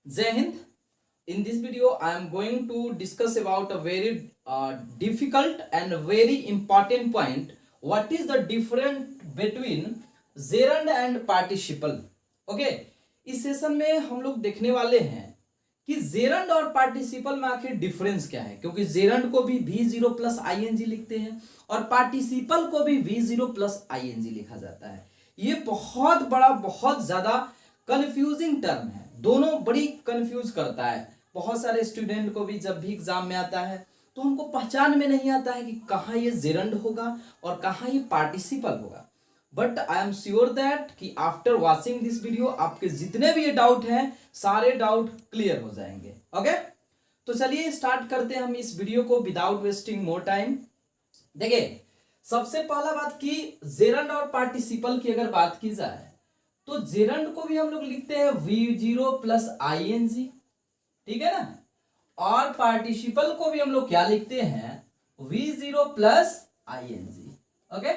Jai Hind. In this video, I am going to discuss about a very difficult and very important point. What is the difference between gerund and participle? Okay, इस session में हम लोग देखने वाले हैं कि gerund और participle में आखिर डिफरेंस क्या है, क्योंकि जेरंड को भी V0 प्लस ING लिखते हैं और पार्टिसिपल को भी V0 प्लस ING लिखा जाता है। ये बहुत बड़ा, बहुत ज्यादा कंफ्यूजिंग टर्म है, दोनों बड़ी कंफ्यूज करता है। बहुत सारे स्टूडेंट को भी जब भी एग्जाम में आता है तो हमको पहचान में नहीं आता है कि कहाँ ये जेरंड होगा और कहाँ ये पार्टिसिपल होगा। But I am sure that कि आफ्टर वॉचिंग दिस वीडियो आपके जितने भी ये डाउट हैं सारे डाउट क्लियर हो जाएंगे। ओके, तो चलिए स्टार्ट करते हैं हम इस वीडियो को विदाउट वेस्टिंग मोर टाइम। देखिए, सबसे पहला बात कि जेरंड और पार्टिसिपल की अगर बात की जाए तो जेरंड को भी हम लोग लिखते हैं V0 प्लस ING, ठीक है ना, और पार्टिसिपल को भी हम लोग क्या लिखते हैं V0 प्लस ING। ओके,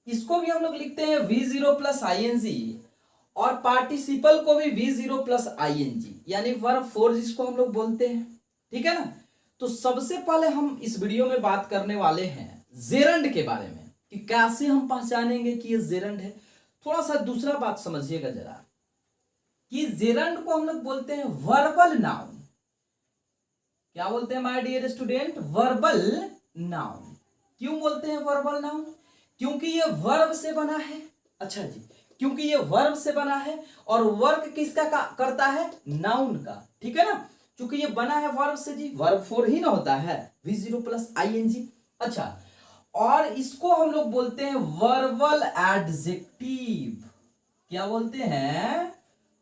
इसको भी हम लोग लिखते हैं V0 प्लस ING और पार्टिसिपल को भी V0 प्लस ING, यानी वर्ब फोर जिसको हम लोग बोलते हैं, ठीक है ना। तो सबसे पहले हम इस वीडियो में बात करने वाले हैं जेरंड के बारे में कि कैसे हम पहचानेंगे कि ये जेरंड है। थोड़ा सा दूसरा बात समझिएगा जरा कि जेरंड को हम लोग बोलते हैं वर्बल नाउन। क्या बोलते हैं my dear student? Verbal noun. क्यों बोलते हैं वर्बल नाउन? क्योंकि ये वर्ब से बना है। अच्छा जी, क्योंकि ये वर्ब से बना है और वर्क किसका करता है? नाउन का, ठीक है ना। क्योंकि ये बना है वर्ब से जी, वर्ब फोर ही ना होता है, V0 प्लस ING। अच्छा, और इसको हम लोग बोलते हैं वर्बल एडजेक्टिव। क्या बोलते हैं?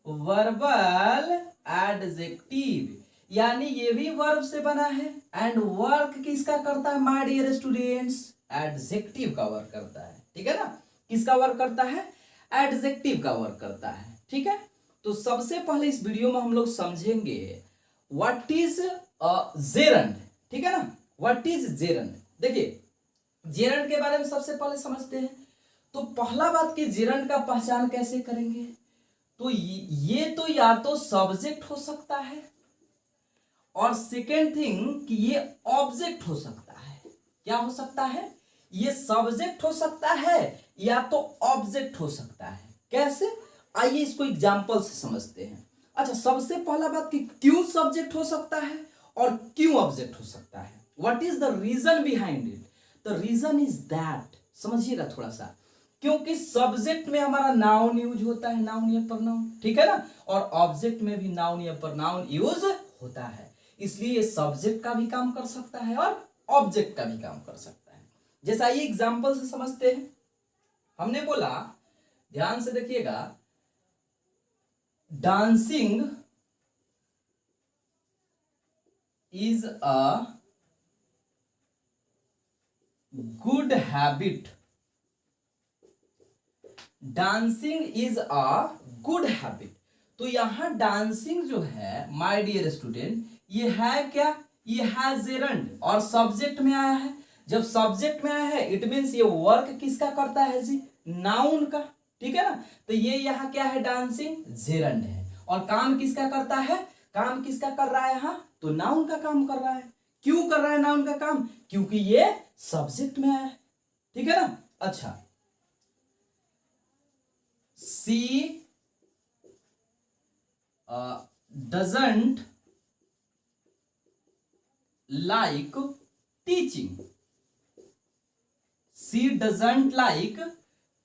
वर्बल एडजेक्टिव, यानी ये भी वर्ब से बना है एंड वर्क किसका करता है माय डियर स्टूडेंट्स? एडजेक्टिव का वर्क करता है, ठीक है ना। किसका वर्क करता है? एडजेक्टिव का वर्क करता है, ठीक है। तो सबसे पहले इस वीडियो में हम लोग समझेंगे व्हाट इज जेरंड, ठीक है ना। What is gerund? देखिए, जेरंड के बारे में सबसे पहले समझते हैं। तो पहला बात कि जेरंड का पहचान कैसे करेंगे? तो ये तो या तो सब्जेक्ट हो सकता है और सेकेंड थिंग कि ये ऑब्जेक्ट हो सकता है। क्या हो सकता है? ये सब्जेक्ट हो सकता है या तो ऑब्जेक्ट हो सकता है। कैसे? आइए इसको एग्जांपल से समझते हैं। अच्छा, सबसे पहला बात कि क्यों सब्जेक्ट हो सकता है और क्यों ऑब्जेक्ट हो सकता है। What is the reason behind it? The reason is that, समझिएगा थोड़ा सा, क्योंकि सब्जेक्ट में हमारा नाउन यूज होता है, नाउन या प्रनाउन, ठीक है ना, और ऑब्जेक्ट में भी नाउन या प्रनाउन यूज होता है। इसलिए ये सब्जेक्ट का भी काम कर सकता है और ऑब्जेक्ट का भी काम कर सकता है। जैसा ये एग्जांपल से समझते हैं। हमने बोला, ध्यान से देखिएगा, dancing is a good habit. Dancing is a good habit. तो यहां डांसिंग जो है माय डियर स्टूडेंट, ये है क्या? ये है जेरंड और सब्जेक्ट में आया है। जब सब्जेक्ट में आया है इट मींस ये वर्क किसका करता है जी? नाउन का, ठीक है ना। तो ये यहाँ क्या है? डांसिंग जेरंड है और काम किसका करता है? काम किसका कर रहा है यहाँ? तो नाउन का काम कर रहा है। क्यों कर रहा है नाउन का काम? क्योंकि ये सब्जेक्ट में आया है, ठीक है ना। अच्छा, she doesn't like teaching. she doesn't like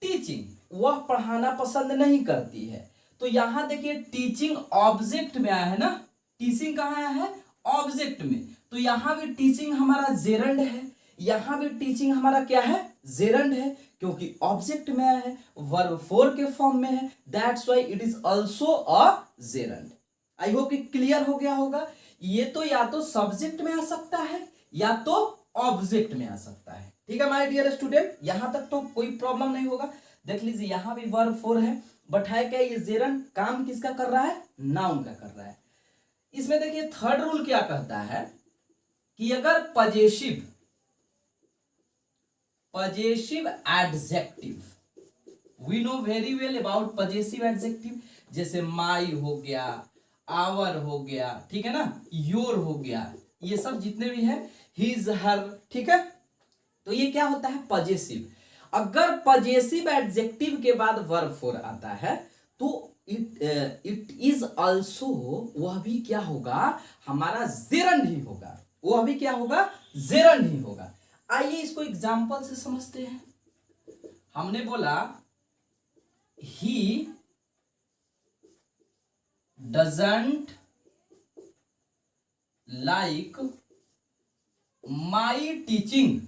teaching, वह पढ़ाना पसंद नहीं करती है। तो यहां देखिए, टीचिंग ऑब्जेक्ट में आया है ना। टीचिंग कहाँ आया है? ऑब्जेक्ट में। तो यहां भी टीचिंग हमारा जेरंड है, यहां भी टीचिंग हमारा क्या है? जेरंड है, क्योंकि ऑब्जेक्ट में आया है, वर्ब फोर के फॉर्म में है, that's why it is also a gerund. I hope कि क्लियर हो गया होगा। ये तो या तो सब्जेक्ट में आ सकता है या तो ऑब्जेक्ट में आ सकता है, ठीक है माय डियर स्टूडेंट। यहां तक तो कोई प्रॉब्लम नहीं होगा। देख लीजिए, यहां भी वर्ब फोर है, बट है क्या? ये जेरंड काम किसका कर रहा है? नाउन का कर रहा है। इसमें देखिए थर्ड रूल क्या कहता है कि अगर possessive adjective, we know very well about possessive adjective, जैसे माई हो गया, आवर हो गया, ठीक है ना, योर हो गया, ये सब जितने भी है, हिज हर, ठीक है। तो ये क्या होता है, पजेसिव। अगर पजेसिव एडजेक्टिव के बाद वर्ब फोर आता है तो इट इज ऑल्सो, वह भी क्या होगा, हमारा जेरंड ही होगा, वह भी क्या होगा, जेरंड ही होगा। आइए इसको एग्जाम्पल से समझते हैं। हमने बोला he doesn't like my teaching,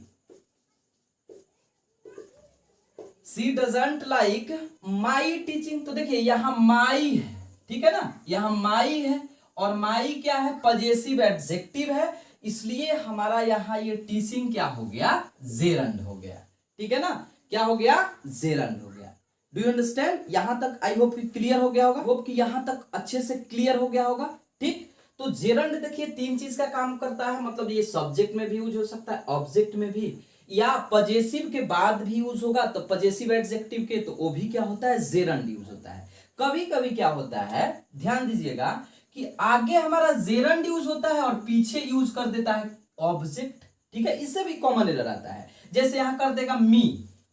she doesn't like my teaching. तो देखिए यहां माई है, ठीक है ना, यहां माई है, और माई क्या है, पजेसिव एडजेक्टिव है, इसलिए हमारा यहां ये टीचिंग क्या हो गया, जेरंड हो गया, ठीक है ना, क्या हो गया, जेरंड हो गया। Do you understand? यहां तक आई होप क्लियर हो गया होगा, होप कि यहां तक अच्छे से क्लियर हो गया होगा, ठीक। तो जेरंड देखिए तीन चीज का काम करता है, मतलब ये सब्जेक्ट में भी यूज हो सकता है, ऑब्जेक्ट में भी, या पजेसिव के बाद भी यूज होगा, तो पजेसिव एडजेक्टिव के तो वो भी क्या होता है, जेरंड यूज होता है। कभी कभी क्या होता है, ध्यान दीजिएगा कि आगे हमारा जेरंड यूज होता है और पीछे यूज कर देता है ऑब्जेक्ट, ठीक है, इससे भी कॉमन एरर आता है। जैसे यहां कर देगा मी,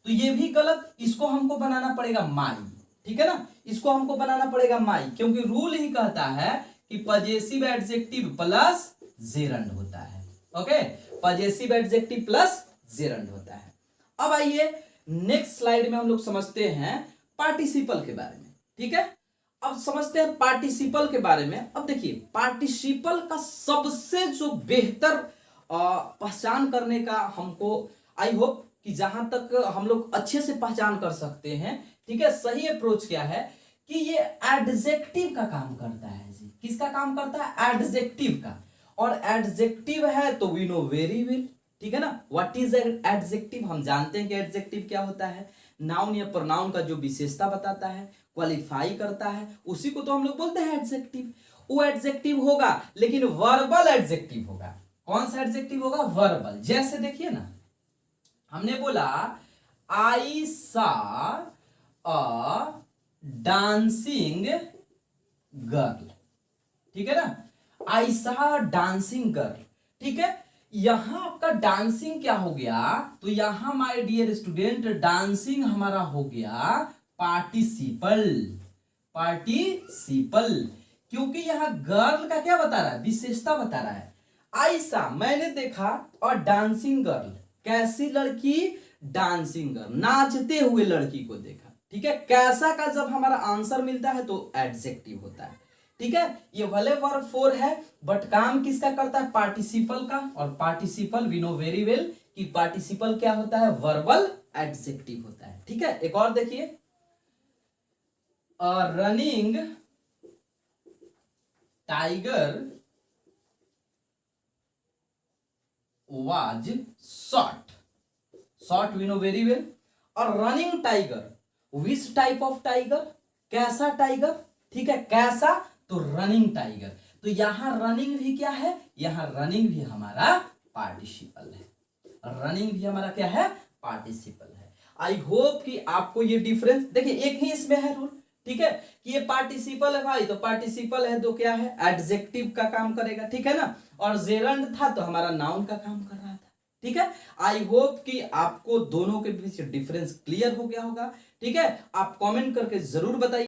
तो ये भी गलत, इसको हमको बनाना पड़ेगा माई, ठीक है ना, इसको हमको बनाना पड़ेगा माई, क्योंकि रूल ही कहता है कि पजेसिव एडजेक्टिव प्लस जेरंड होता है। Okay, possessive adjective plus gerund होता है। अब आइए नेक्स्ट स्लाइड में हम लोग समझते हैं पार्टिसिपल के बारे में, ठीक है। अब समझते हैं पार्टिसिपल के बारे में। अब देखिए पार्टिसिपल का सबसे जो बेहतर पहचान करने का हमको, आई होप कि जहां तक हम लोग अच्छे से पहचान कर सकते हैं, ठीक है, सही अप्रोच क्या है कि ये एडजेक्टिव का काम करता है जी। किसका काम करता है, एडजेक्टिव का। और एडजेक्टिव है तो वी नो वेरी वेल, ठीक है ना, व्हाट इज एडजेक्टिव, हम जानते हैं कि एडजेक्टिव क्या होता है, नाउन या प्रोनाउन का जो विशेषता बताता है, क्वालिफाई करता है, उसी को तो हम लोग बोलते हैं एडजेक्टिव। वो एडजेक्टिव होगा लेकिन वर्बल एडजेक्टिव होगा। कौन सा एडजेक्टिव होगा, वर्बल। जैसे देखिए ना, हमने बोला आई सा अ डांसिंग गर्ल, ठीक है ना, आई सा डांसिंग गर्ल, ठीक है। यहां आपका डांसिंग क्या हो गया, तो यहां माय डियर स्टूडेंट डांसिंग हमारा हो गया पार्टिसिपल, पार्टिसिपल, क्योंकि यहां गर्ल का क्या बता रहा है, विशेषता बता रहा है। आयशा मैंने देखा, और डांसिंग गर्ल कैसी लड़की, डांसिंग गर्ल नाचते हुए लड़की को देखा, ठीक है। कैसा का जब हमारा आंसर मिलता है तो एडजेक्टिव होता है, ठीक है। ये भले वर्ब फोर है बट काम किसका करता है, पार्टिसिपल का। और participle we know very well कि पार्टिसिपल क्या होता है, वर्बल एडजेक्टिव होता है, ठीक है। एक और देखिए, running tiger was shot, shot we know very well. और running tiger, which type of tiger, कैसा टाइगर, ठीक है, कैसा, तो रनिंग टाइगर। तो यहां रनिंग भी क्या है, यहां रनिंग भी हमारा पार्टिसिपल है, रनिंग भी हमारा क्या है, पार्टिसिपल है। आई होप कि आपको ये डिफरेंस, देखिए एक ही इसमें है रूल, ठीक है, कि ये पार्टिसिपल है भाई, तो पार्टिसिपल है तो क्या है, एडजेक्टिव का काम करेगा, ठीक है ना, और जेरंड था तो हमारा नाउन का काम कर रहा था, ठीक है। आई होप कि आपको दोनों के बीच डिफरेंस क्लियर हो गया होगा, ठीक है। आप कमेंट करके जरूर बताइए।